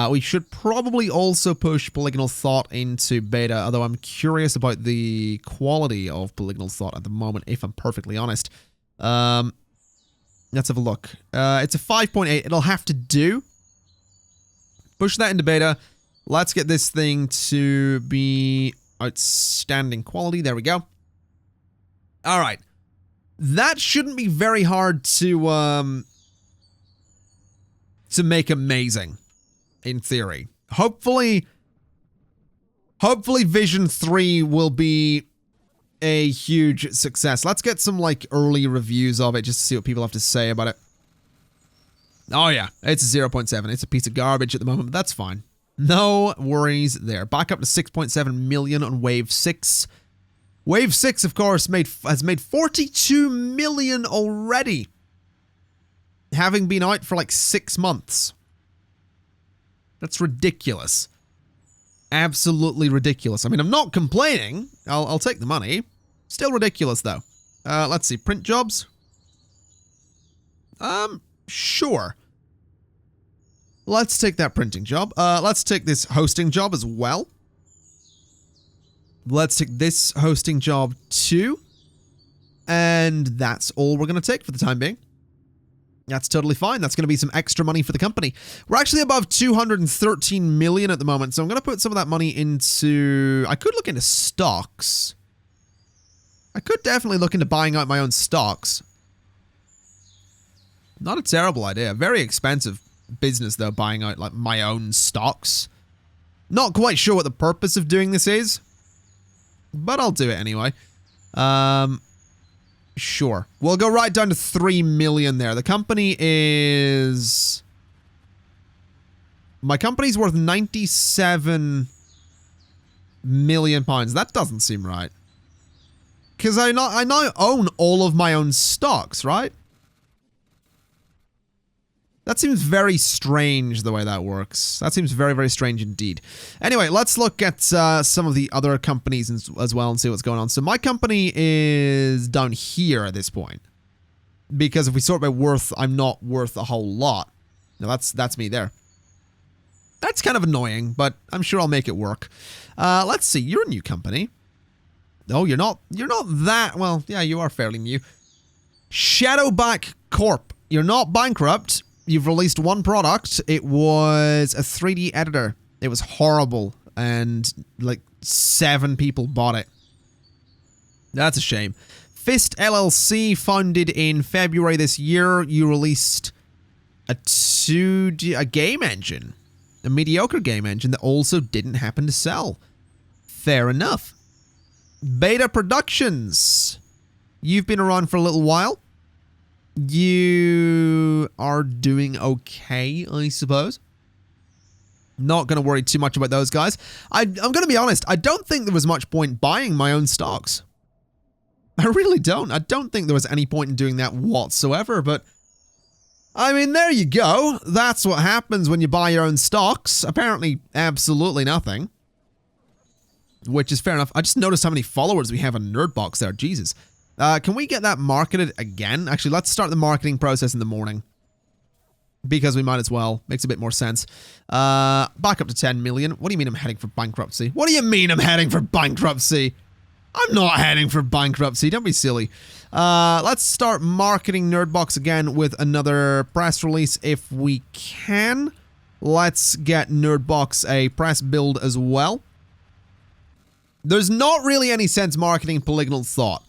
We should probably also push Polygonal Thought into beta, although I'm curious about the quality of Polygonal Thought at the moment, if I'm perfectly honest. Let's have a look. It's a 5.8. It'll have to do. Push that into beta. Let's get this thing to be outstanding quality. There we go. All right. That shouldn't be very hard to make amazing, in theory. Hopefully Vision 3 will be a huge success. Let's get some, like, early reviews of it just to see what people have to say about it. Oh, yeah. It's a 0.7. It's a piece of garbage at the moment, but that's fine. No worries there. Back up to 6.7 million on Wave 6. Wave 6, of course, has made 42 million already, having been out for like 6 months. That's ridiculous. Absolutely ridiculous. I mean, I'm not complaining. I'll take the money. Still ridiculous, though. Let's see. Print jobs? Sure. Let's take that printing job. Let's take this hosting job as well. Let's take this hosting job too. And that's all we're going to take for the time being. That's totally fine. That's going to be some extra money for the company. We're actually above 213 million at the moment, so I'm going to put some of that money into... I could look into stocks. I could definitely look into buying out my own stocks. Not a terrible idea. Very expensive business, though, buying out like my own stocks. Not quite sure what the purpose of doing this is, but I'll do it anyway. Sure. We'll go right down to 3 million there. The company is... My company's worth 97 million pounds. That doesn't seem right. Because I now own all of my own stocks, right? That seems very strange, the way that works. That seems very, very strange indeed. Anyway, let's look at some of the other companies as well and see what's going on. So my company is down here at this point. Because if we sort by worth, I'm not worth a whole lot. Now, that's me there. That's kind of annoying, but I'm sure I'll make it work. Let's see. You're a new company. Oh, you're not that... Well, yeah, you are fairly new. Shadowback Corp. you're not bankrupt. You've released one product. It was a 3D editor. It was horrible, and like 7 people bought it. That's a shame. Fist LLC, founded in February this year. You released a game engine. A mediocre game engine that also didn't happen to sell. Fair enough. Beta Productions. You've been around for a little while. You are doing okay, I suppose. Not going to worry too much about those guys. I'm going to be honest. I don't think there was much point buying my own stocks. I really don't. I don't think there was any point in doing that whatsoever, but I mean, there you go. That's what happens when you buy your own stocks. Apparently, absolutely nothing. Which is fair enough. I just noticed how many followers we have on Nerdbox there. Jesus. Can we get that marketed again? Actually, let's start the marketing process in the morning. Because we might as well. Makes a bit more sense. Back up to 10 million. What do you mean I'm heading for bankruptcy? What do you mean I'm heading for bankruptcy? I'm not heading for bankruptcy. Don't be silly. Let's start marketing Nerdbox again with another press release if we can. Let's get Nerdbox a press build as well. There's not really any sense marketing Polygonal Thought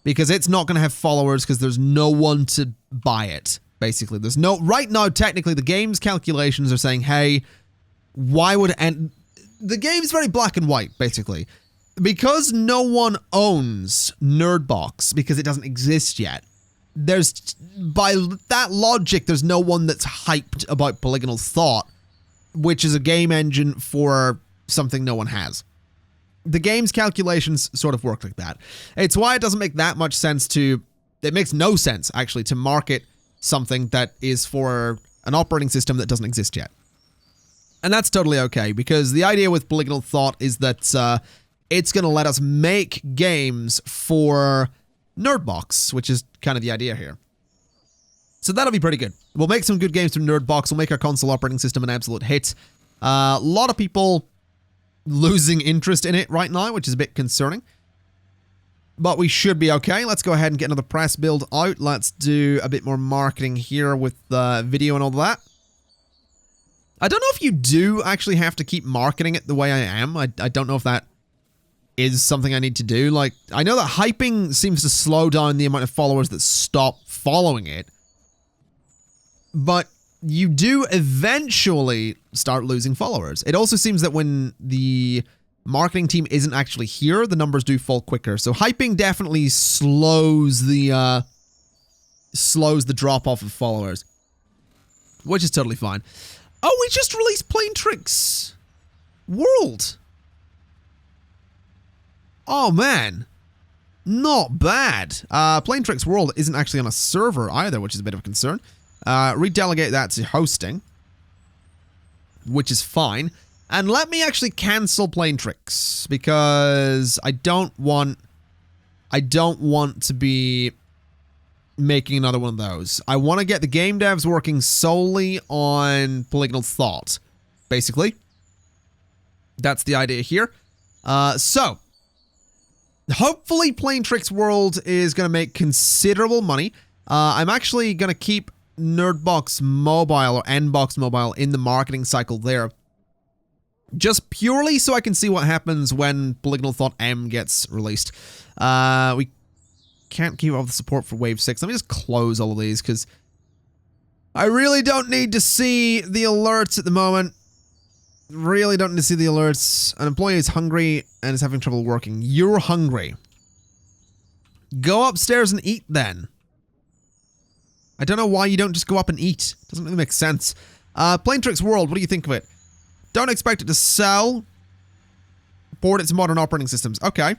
because it's not going to have followers because there's no one to buy it, basically. There's no... Right now, technically, the game's calculations are saying, hey, why would... And the game's very black and white, basically. Because no one owns Nerdbox, because it doesn't exist yet, there's, by that logic, there's no one that's hyped about Polygonal Thought, which is a game engine for something no one has. The game's calculations sort of work like that. It's why it doesn't make that much sense to... It makes no sense, actually, to market something that is for an operating system that doesn't exist yet. And that's totally okay, because the idea with Polygonal Thought is that... it's going to let us make games for Nerdbox, which is kind of the idea here. So that'll be pretty good. We'll make some good games from Nerdbox. We'll make our console operating system an absolute hit. A lot of people losing interest in it right now, which is a bit concerning. But we should be okay. Let's go ahead and get another press build out. Let's do a bit more marketing here with video and all that. I don't know if you do actually have to keep marketing it the way I am. I don't know if that is something I need to do. Like, I know that hyping seems to slow down the amount of followers that stop following it, but you do eventually start losing followers. It also seems that when the marketing team isn't actually here, the numbers do fall quicker. So hyping definitely slows the drop off of followers, which is totally fine. Oh, we just released Plain Tricks World. Oh, man. Not bad. Plain Tricks World isn't actually on a server either, which is a bit of a concern. Redelegate that to hosting, which is fine. And let me actually cancel Plain Tricks, because I don't want to be making another one of those. I want to get the game devs working solely on Polygonal Thought, basically. That's the idea here. So... hopefully Plain Tricks World is going to make considerable money. I'm actually going to keep Nerdbox Mobile or Nbox Mobile in the marketing cycle there. Just purely so I can see what happens when Polygonal Thought M gets released. We can't keep up the support for Wave 6. Let me just close all of these because I really don't need to see the alerts at the moment. Really don't need to see the alerts. An employee is hungry and is having trouble working. You're hungry. Go upstairs and eat then. I don't know why you don't just go up and eat. Doesn't really make sense. Plain Tricks World, what do you think of it? Don't expect it to sell. Port it to modern operating systems. Okay.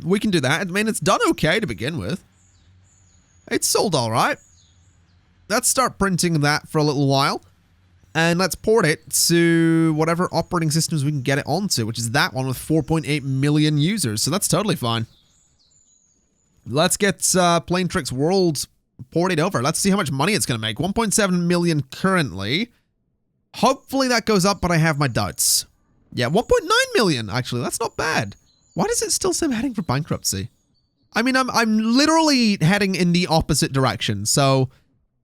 We can do that. I mean, it's done okay to begin with. It's sold all right. Let's start printing that for a little while. And let's port it to whatever operating systems we can get it onto, which is that one with 4.8 million users. So that's totally fine. Let's get Plain Tricks World ported over. Let's see how much money it's going to make. 1.7 million currently. Hopefully that goes up, but I have my doubts. Yeah, 1.9 million, actually. That's not bad. Why does it still say I'm heading for bankruptcy? I mean, I'm literally heading in the opposite direction. So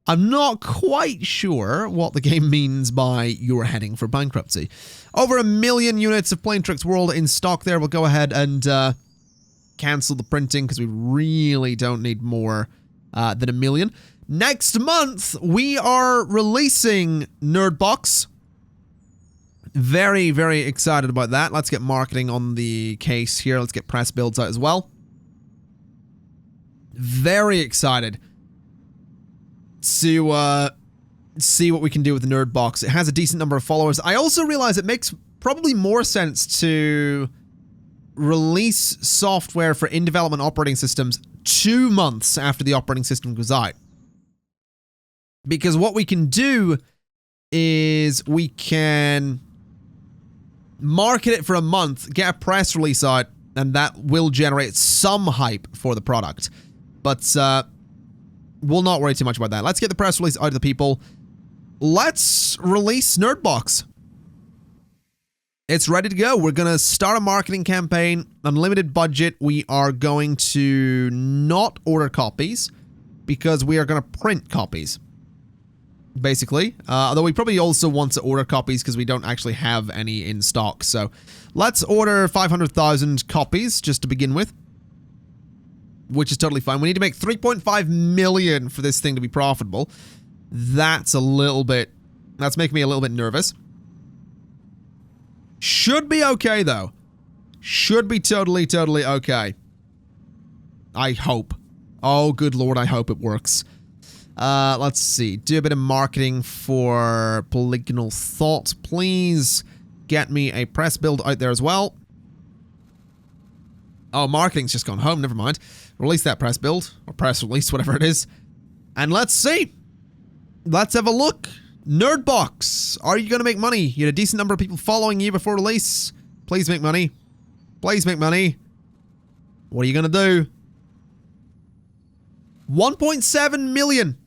I'm not quite sure what the game means by you're heading for bankruptcy. Over 1 million units of Plain Tricks World in stock there. We'll go ahead and cancel the printing because we really don't need more than 1 million. Next month, we are releasing Nerdbox. Very, very excited about that. Let's get marketing on the case here. Let's get press builds out as well. Very excited to see what we can do with the Nerdbox. It has a decent number of followers. I also realize it makes probably more sense to release software for in-development operating systems 2 months after the operating system goes out. Because what we can do is we can market it for a month, get a press release out, and that will generate some hype for the product. But we'll not worry too much about that. Let's get the press release out to the people. Let's release Nerdbox. It's ready to go. We're going to start a marketing campaign. Unlimited budget. We are going to not order copies because we are going to print copies. Basically. Although we probably also want to order copies because we don't actually have any in stock. So let's order 500,000 copies just to begin with. Which is totally fine. We need to make 3.5 million for this thing to be profitable. That's making me a little bit nervous. Should be okay, though. Should be totally okay. I hope. Oh, good lord, I hope it works. Let's see. Do a bit of marketing for Polygonal Thought. Please get me a press build out there as well. Oh, marketing's just gone home. Never mind. Release that press build. Or press release, whatever it is. And let's see. Let's have a look. Nerdbox. Are you going to make money? You had a decent number of people following you before release. Please make money. Please make money. What are you going to do? 1.7 million.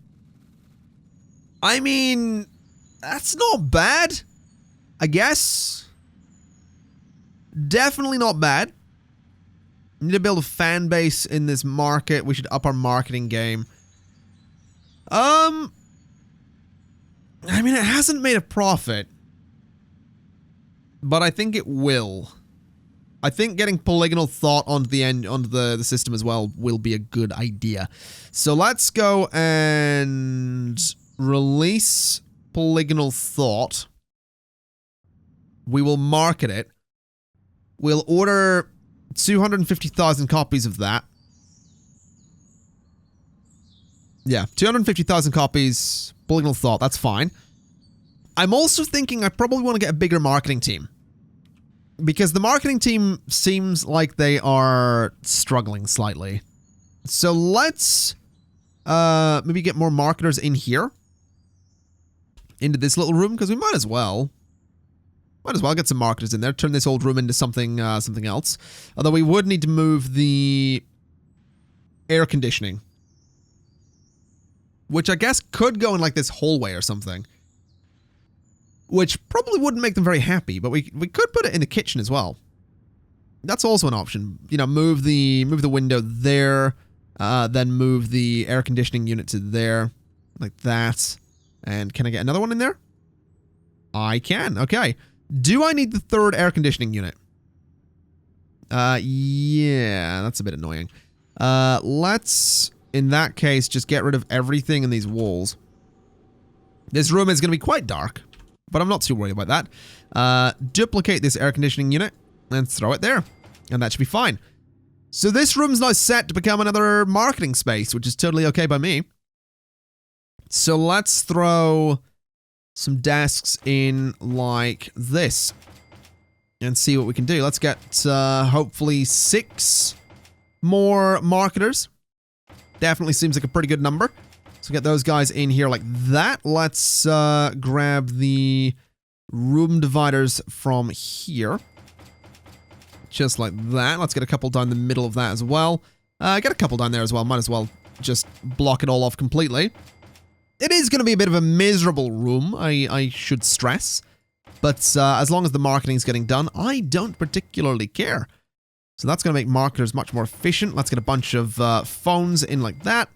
I mean, that's not bad. I guess. Definitely not bad. We need to build a fan base in this market. We should up our marketing game. I mean, it hasn't made a profit. But I think it will. I think getting Polygonal Thought onto the system as well will be a good idea. So let's go and release Polygonal Thought. We will market it. We'll order 250,000 copies of that. Yeah, 250,000 copies, Polygonal Thought, that's fine. I'm also thinking I probably want to get a bigger marketing team. Because the marketing team seems like they are struggling slightly. So let's maybe get more marketers in here. Into this little room, because we might as well. Might as well get some marketers in there. Turn this old room into something else. Although we would need to move the air conditioning. Which I guess could go in like this hallway or something. Which probably wouldn't make them very happy, but we could put it in the kitchen as well. That's also an option. You know, move the window there, then move the air conditioning unit to there, like that. And can I get another one in there? I can. Okay. Do I need the third air conditioning unit? Yeah, that's a bit annoying. Let's, in that case, just get rid of everything in these walls. This room is going to be quite dark. But I'm not too worried about that. Duplicate this air conditioning unit and throw it there. And that should be fine. So this room's now set to become another marketing space, which is totally okay by me. So let's throw some desks in like this. And see what we can do. Let's get hopefully 6 more marketers. Definitely seems like a pretty good number. So get those guys in here like that. Let's grab the room dividers from here. Just like that. Let's get a couple down the middle of that as well. Get a couple down there as well. Might as well just block it all off completely. It is going to be a bit of a miserable room, I should stress. But as long as the marketing's getting done, I don't particularly care. So that's going to make marketers much more efficient. Let's get a bunch of phones in like that.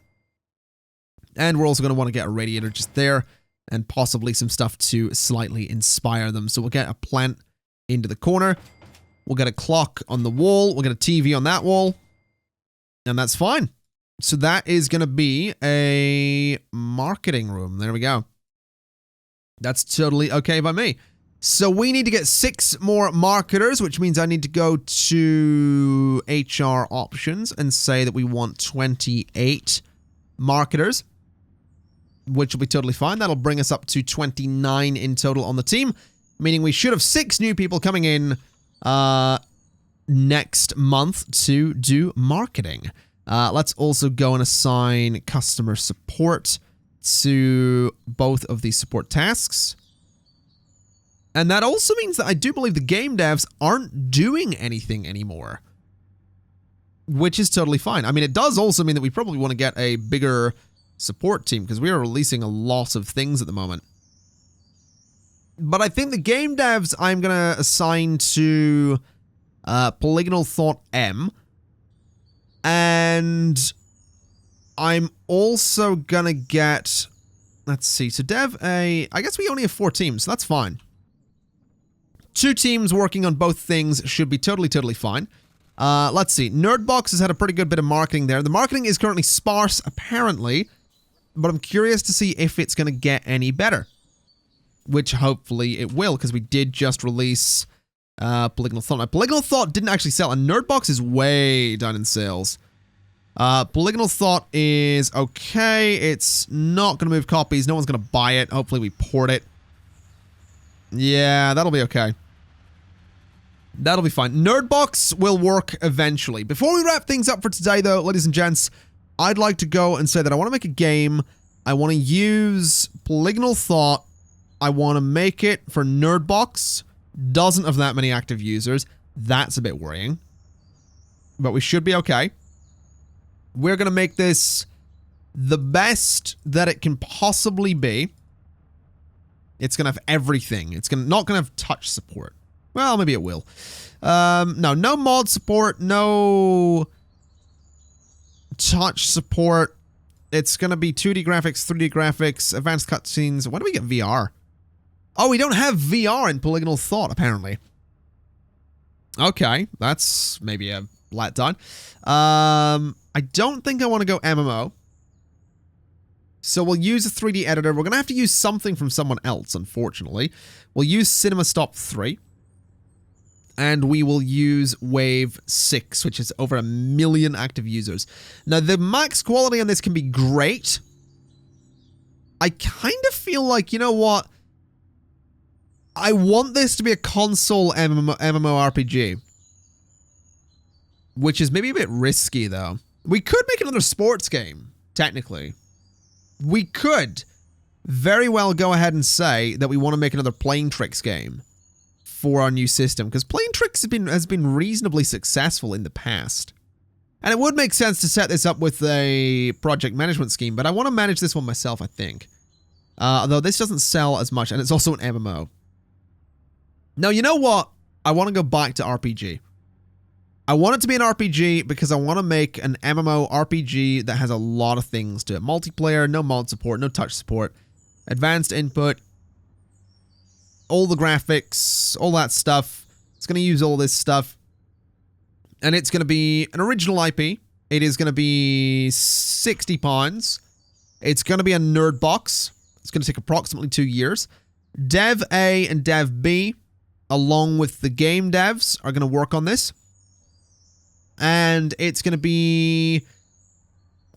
And we're also going to want to get a radiator just there and possibly some stuff to slightly inspire them. So we'll get a plant into the corner. We'll get a clock on the wall. We'll get a TV on that wall. And that's fine. So that is going to be a marketing room. There we go. That's totally okay by me. So we need to get 6 more marketers, which means I need to go to HR options and say that we want 28 marketers, which will be totally fine. That'll bring us up to 29 in total on the team, meaning we should have 6 new people coming in next month to do marketing. Let's also go and assign customer support to both of these support tasks. And that also means that I do believe the game devs aren't doing anything anymore, which is totally fine. I mean, it does also mean that we probably want to get a bigger support team because we are releasing a lot of things at the moment. But I think the game devs I'm going to assign to Polygonal Thought M. And I'm also going to get, let's see, so Dev A, I guess we only have 4 teams, so that's fine. 2 teams working on both things should be totally fine. Let's see, Nerdbox has had a pretty good bit of marketing there. The marketing is currently sparse, apparently, but I'm curious to see if it's going to get any better. Which hopefully it will, because we did just release Polygonal Thought. Now, Polygonal Thought didn't actually sell, and Nerdbox is way down in sales. Polygonal Thought is okay. It's not going to move copies. No one's going to buy it. Hopefully we port it. Yeah, that'll be okay. That'll be fine. Nerdbox will work eventually. Before we wrap things up for today, though, ladies and gents, I'd like to go and say that I want to make a game. I want to use Polygonal Thought. I want to make it for Nerdbox. Doesn't have that many active users. That's a bit worrying. But we should be okay. We're going to make this the best that it can possibly be. It's going to have everything. It's not going to have touch support. Well, maybe it will. No mod support. No touch support. It's going to be 2D graphics, 3D graphics, advanced cutscenes. When do we get VR? Oh, we don't have VR in Polygonal Thought, apparently. Okay, that's maybe a letdown. I don't think I want to go MMO. So we'll use a 3D editor. We're going to have to use something from someone else, unfortunately. We'll use CinemaStop 3. And we will use Wave 6, which is over 1 million active users. Now, the max quality on this can be great. I kind of feel like, you know what? I want this to be a console MMORPG. Which is maybe a bit risky, though. We could make another sports game, technically. We could very well go ahead and say that we want to make another Plane Tricks game for our new system, because Plane Tricks has been reasonably successful in the past. And it would make sense to set this up with a project management scheme, but I want to manage this one myself, I think. Although this doesn't sell as much, and it's also an MMO. Now, you know what? I want to go back to RPG. I want it to be an RPG because I want to make an MMO RPG that has a lot of things to it. Multiplayer, no mod support, no touch support, advanced input, all the graphics, all that stuff. It's going to use all this stuff. And it's going to be an original IP. It is going to be £60. It's going to be a Nerdbox. It's going to take approximately 2 years. Dev A and Dev B, along with the game devs, are going to work on this. And it's going to be,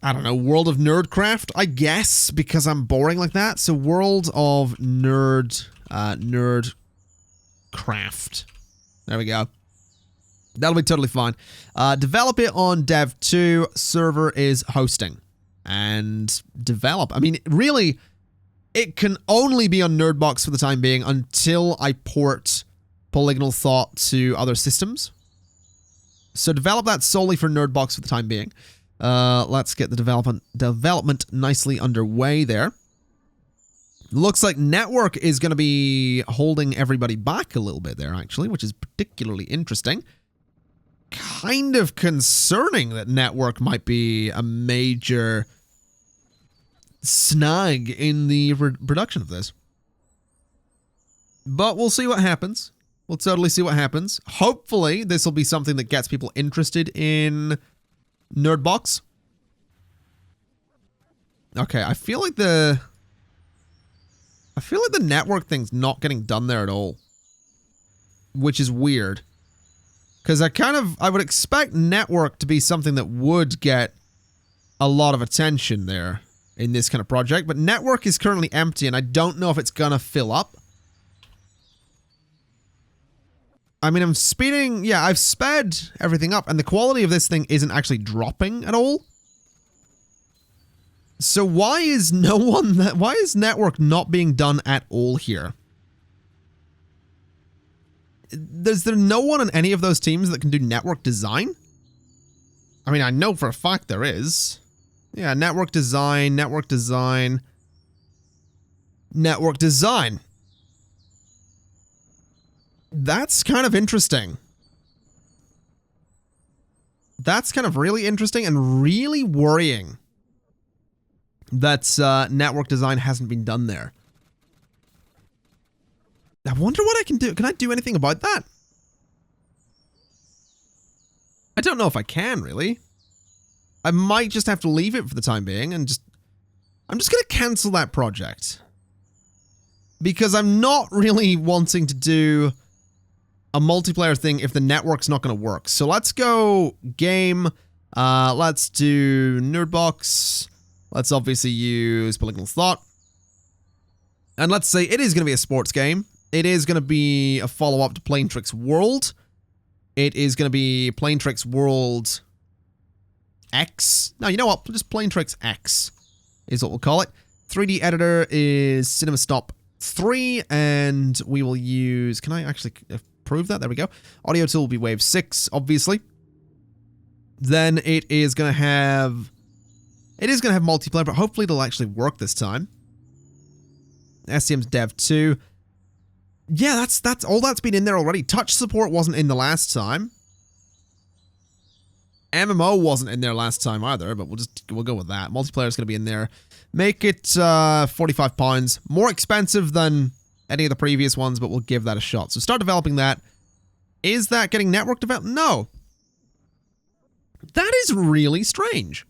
I don't know, World of Nerdcraft, I guess, because I'm boring like that. So World of Nerdcraft. There we go. That'll be totally fine. Develop it on Dev 2. Server is hosting. And develop. I mean, really, it can only be on Nerdbox for the time being until I port Polygonal Thought to other systems. So develop that solely for Nerdbox for the time being. Let's get the development nicely underway there. Looks like Network is going to be holding everybody back a little bit there, actually, which is particularly interesting. Kind of concerning that Network might be a major snag in the production of this. But we'll see what happens. We'll totally see what happens. Hopefully, this will be something that gets people interested in Nerdbox. Okay, I feel like the network thing's not getting done there at all. Which is weird. Because I would expect network to be something that would get a lot of attention there in this kind of project. But network is currently empty, and I don't know if it's gonna fill up. I mean, I'm speeding... Yeah, I've sped everything up, and the quality of this thing isn't actually dropping at all. So why is why is network not being done at all here? Is there no one on any of those teams that can do network design? I mean, I know for a fact there is. Yeah, network design, network design, network design. That's kind of interesting. That's kind of really interesting and really worrying that network design hasn't been done there. I wonder what I can do. Can I do anything about that? I don't know if I can, really. I might just have to leave it for the time being and I'm just going to cancel that project. Because I'm not really wanting to do a multiplayer thing if the network's not going to work. So let's go game. Let's do Nerdbox. Let's obviously use Polygonal Thought. And let's say it is going to be a sports game. It is going to be a follow-up to Plane Tricks World. It is going to be Plane Tricks World X. No, you know what? Just Plane Tricks X is what we'll call it. 3D editor is CinemaStop 3, and we will use... Can I actually approve that? There we go. Audio tool will be Wave 6, obviously. Then it is going to have... It is going to have multiplayer, but hopefully it'll actually work this time. SCM's Dev 2. Yeah, that's all that's been in there already. Touch support wasn't in the last time. MMO wasn't in there last time either, but we'll go with that. Multiplayer is going to be in there. Make it £45. More expensive than any of the previous ones, but we'll give that a shot. So start developing that. Is that getting network developed? No. That is really strange.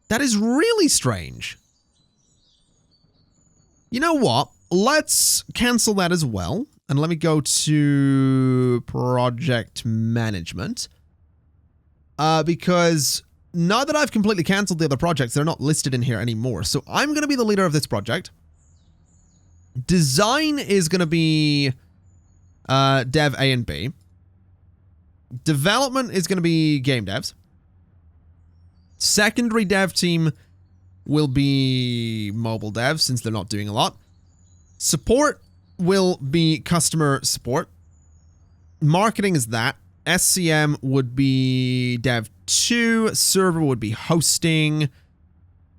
That is really strange. You know what? Let's cancel that as well. And let me go to project management. Because now that I've completely canceled the other projects, they're not listed in here anymore. So I'm going to be the leader of this project. Design is going to be Dev A and B. Development is going to be game devs. Secondary dev team will be mobile devs since they're not doing a lot. Support will be customer support. Marketing is that. SCM would be Dev 2. Server would be hosting.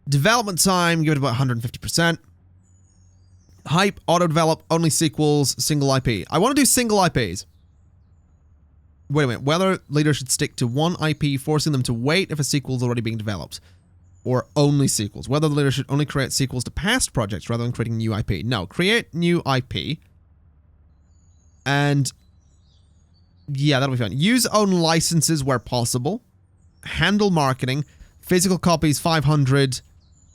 Development time, give it about 150%. Hype, auto-develop, only sequels, single IP. I want to do single IPs. Wait a minute. Whether leaders should stick to one IP, forcing them to wait if a sequel is already being developed. Or only sequels. Whether the leader should only create sequels to past projects rather than creating new IP. No, create new IP. And yeah, that'll be fine. Use own licenses where possible. Handle marketing. Physical copies 500.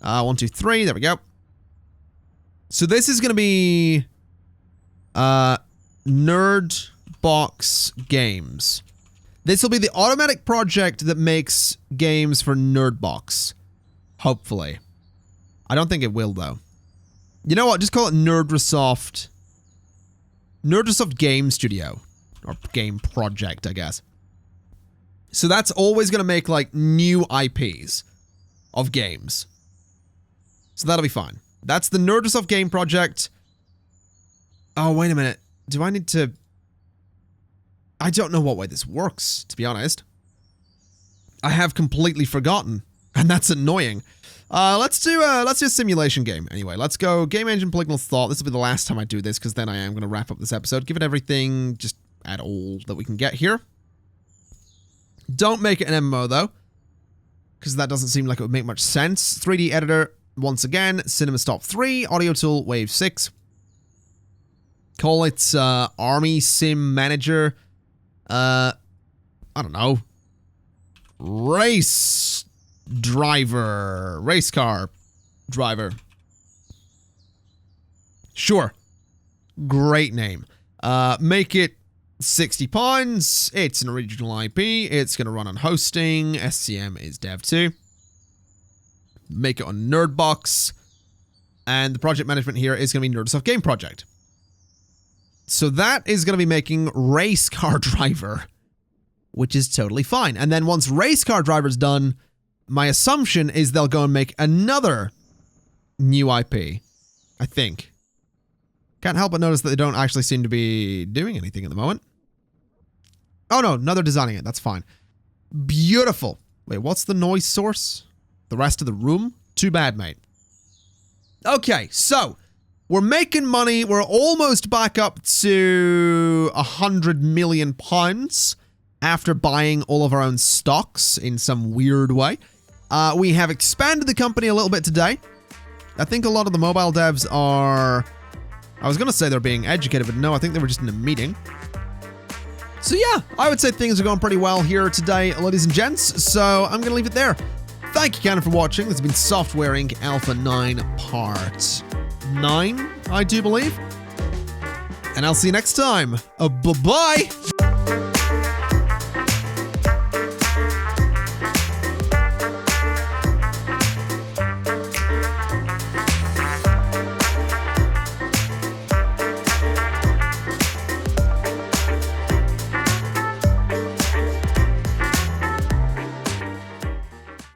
1, 2, 3. There we go. So this is going to be Nerdbox Games. This will be the automatic project that makes games for Nerdbox. Hopefully. I don't think it will, though. You know what? Just call it Nerdrasoft. Nerdrasoft Game Studio. Or Game Project, I guess. So that's always going to make, like, new IPs of games. So that'll be fine. That's the Nerdrasoft Game Project. Oh, wait a minute. Do I need to... I don't know what way this works, to be honest. I have completely forgotten. And that's annoying. Let's do a simulation game. Anyway, let's go Game Engine Polygonal Thought. This will be the last time I do this, because then I am going to wrap up this episode. Give it everything, just add all that we can get here. Don't make it an MMO, though. because that doesn't seem like it would make much sense. 3D editor, once again. CinemaStop 3. Audio tool, Wave 6. Call it Army Sim Manager. I don't know. Race driver. Race car driver. Sure. Great name. Make it £60. It's an original IP. It's going to run on hosting. SCM is dev 2. Make it on Nerdbox. And the project management here is going to be Nerdsoft Game Project. So that is going to be making Race Car Driver, which is totally fine. And then once Race Car Driver's done, my assumption is they'll go and make another new IP, I think. Can't help but notice that they don't actually seem to be doing anything at the moment. Oh no, they're designing it. That's fine. Beautiful. Wait, what's the noise source? The rest of the room? Too bad, mate. Okay, so we're making money. We're almost back up to £100 million after buying all of our own stocks in some weird way. We have expanded the company a little bit today. I think a lot of the mobile devs are... I was going to say they're being educated, but no, I think they were just in a meeting. So yeah, I would say things are going pretty well here today, ladies and gents. So I'm going to leave it there. Thank you, Canon, for watching. This has been Softwaring Alpha 9 Part 9, I do believe. And I'll see you next time. Bye-bye!